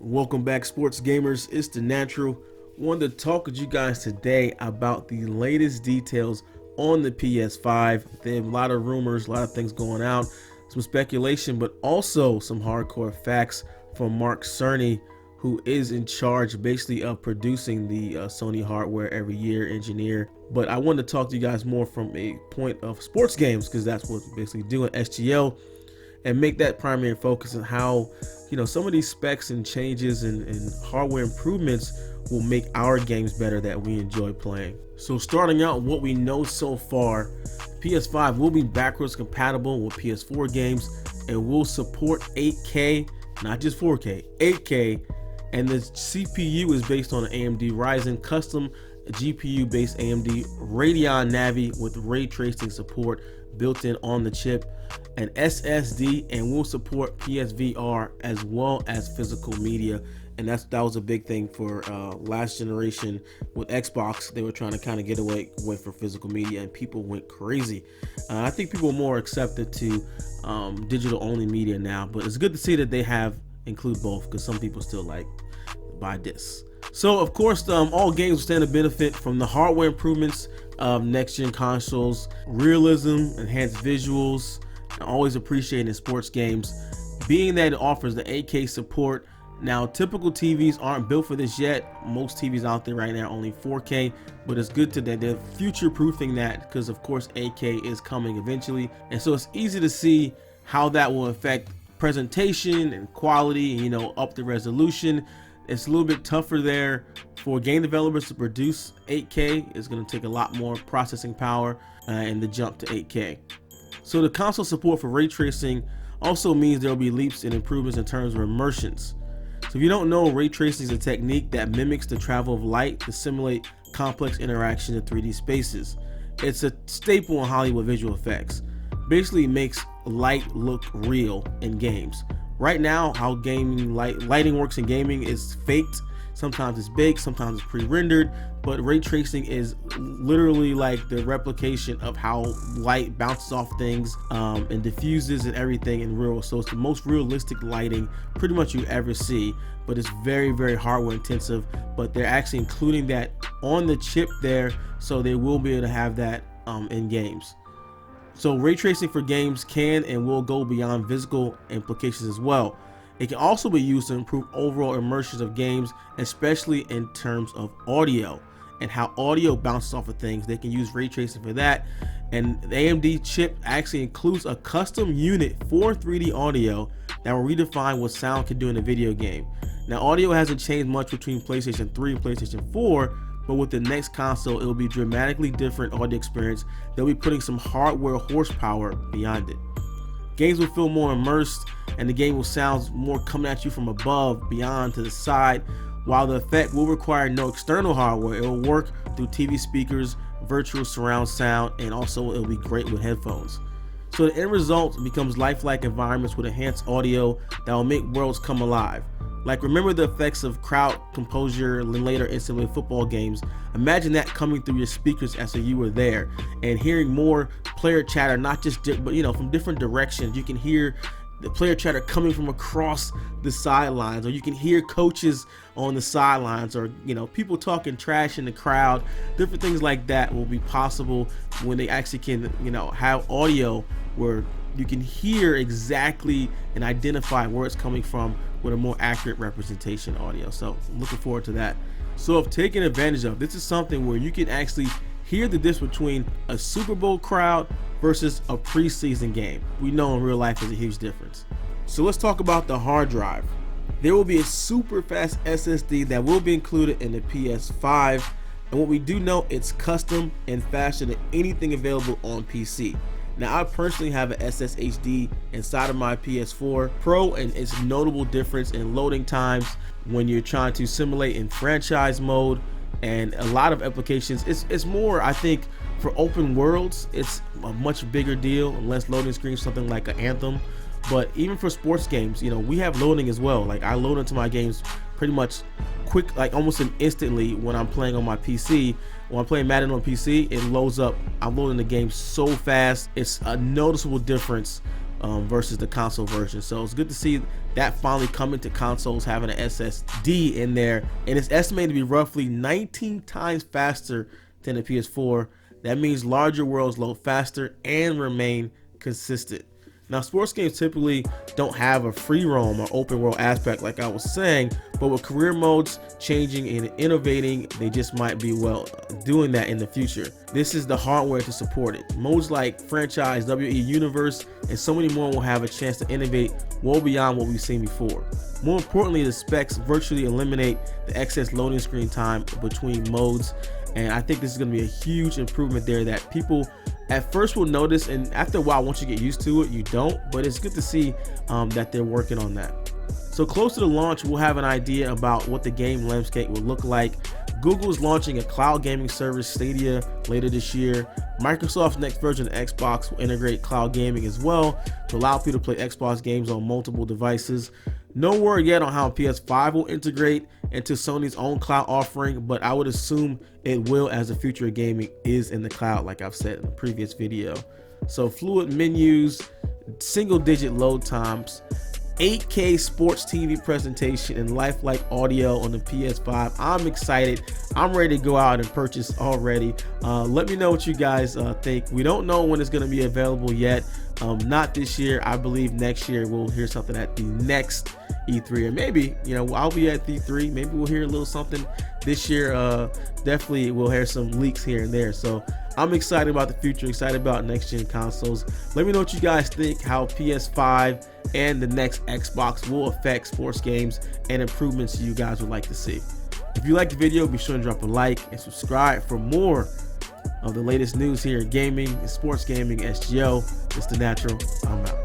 Welcome back, sports gamers. It's the Natural. Wanted to talk with you guys today about the latest details on the PS5. There are a lot of rumors, a lot of things going out, some speculation, but also some hardcore facts from Mark Cerny, who is in charge basically of producing the Sony hardware every year, engineer. But I wanted to talk to you guys more from a point of sports games, because that's what we basically do at SGL, and make that primary focus on how, some of these specs and changes and hardware improvements will make our games better that we enjoy playing. So starting out, what we know so far, PS5 will be backwards compatible with Ps4 games and will support 8K, not just 4K, 8K, and the CPU is based on an AMD Ryzen custom GPU based AMD Radeon Navi with ray tracing support built in on the chip, an SSD, and will support PSVR as well as physical media. And that was a big thing for last generation with Xbox. They were trying to kind of get away for physical media, and people went crazy. I think people are more accepted to digital only media now, but it's good to see that they have include both, because some people still like buy discs. So of course, all games will stand to benefit from the hardware improvements of next-gen consoles, realism, enhanced visuals, and always appreciating sports games, being that it offers the 8K support. Now, typical TVs aren't built for this yet. Most TVs out there right now are only 4K, but it's good that they're future-proofing that, because of course 8K is coming eventually, and so it's easy to see how that will affect presentation and quality, up the resolution. It's a little bit tougher there for game developers to produce 8K. It's going to take a lot more processing power and the jump to 8K. So the console support for ray tracing also means there will be leaps and improvements in terms of immersions. So if you don't know, ray tracing is a technique that mimics the travel of light to simulate complex interaction in 3D spaces. It's a staple in Hollywood visual effects. Basically, it makes light look real in games. Right now, how gaming lighting works in gaming is faked. Sometimes it's baked, sometimes it's pre-rendered, but ray tracing is literally like the replication of how light bounces off things and diffuses and everything in real. So it's the most realistic lighting pretty much you ever see, but it's very, very hardware intensive. But they're actually including that on the chip there, so they will be able to have that in games. So ray tracing for games can and will go beyond physical implications as well. It can also be used to improve overall immersions of games, especially in terms of audio and how audio bounces off of things. They can use ray tracing for that. And the AMD chip actually includes a custom unit for 3D audio that will redefine what sound can do in a video game. Now, audio hasn't changed much between PlayStation 3 and PlayStation 4, but with the next console, it will be dramatically different audio experience. They'll be putting some hardware horsepower beyond it. Games will feel more immersed, and the game will sound more coming at you from above, beyond, to the side. While the effect will require no external hardware, it will work through TV speakers, virtual surround sound, and also it will be great with headphones. So the end result becomes lifelike environments with enhanced audio that will make worlds come alive. Like, remember the effects of crowd composure and later instantly football games. Imagine that coming through your speakers as if you were there, and hearing more player chatter, not just but from different directions. You can hear the player chatter coming from across the sidelines, or you can hear coaches on the sidelines, or people talking trash in the crowd. Different things like that will be possible when they actually can have audio where you can hear exactly and identify where it's coming from with a more accurate representation audio. So I'm looking forward to that. So if taken advantage of, this is something where you can actually hear the difference between a Super Bowl crowd versus a preseason game. We know in real life there's a huge difference. So let's talk about the hard drive. There will be a super fast SSD that will be included in the PS5, and what we do know, it's custom and faster than anything available on PC. Now, I personally have an SSHD inside of my PS4 Pro, and it's a notable difference in loading times when you're trying to simulate in franchise mode and a lot of applications. It's more, I think, for open worlds, it's a much bigger deal, less loading screens, something like an Anthem. But even for sports games, we have loading as well. Like, I load into my games pretty much quick, like almost instantly when I'm playing on my PC. When I'm playing Madden on PC, it loads up. I'm loading the game so fast. It's a noticeable difference versus the console version. So it's good to see that finally coming to consoles, having an SSD in there, and it's estimated to be roughly 19 times faster than the PS4. That means larger worlds load faster and remain consistent. Now, sports games typically don't have a free roam or open world aspect like I was saying, but with career modes changing and innovating, they just might be doing that in the future. This is the hardware to support it. Modes like franchise, WE Universe, and so many more will have a chance to innovate well beyond what we've seen before. More importantly, the specs virtually eliminate the excess loading screen time between modes, and I think this is going to be a huge improvement there that people at first will notice, and after a while, once you get used to it, you don't. But it's good to see that they're working on that. So close to the launch, we'll have an idea about what the game landscape will look like. Google is launching a cloud gaming service, Stadia, later this year. Microsoft's next version of Xbox will integrate cloud gaming as well to allow people to play Xbox games on multiple devices. No word yet on how PS5 will integrate into Sony's own cloud offering, but I would assume it will, as the future of gaming is in the cloud, like I've said in the previous video. So fluid menus, single digit load times, 8K sports TV presentation, and lifelike audio on the PS5. I'm excited. I'm ready to go out and purchase already. Let me know what you guys think. We don't know when it's going to be available yet. Not this year. I believe next year we'll hear something at the next E3, or maybe, I'll be at E3. Maybe we'll hear a little something this year. Definitely we'll hear some leaks here and there. So I'm excited about the future, excited about next gen consoles. Let me know what you guys think, how PS5 and the next Xbox will affect sports games and improvements you guys would like to see. If you liked the video, be sure to drop a like and subscribe for more of the latest news here in gaming and sports gaming. SGO, it's The Natural. I'm out.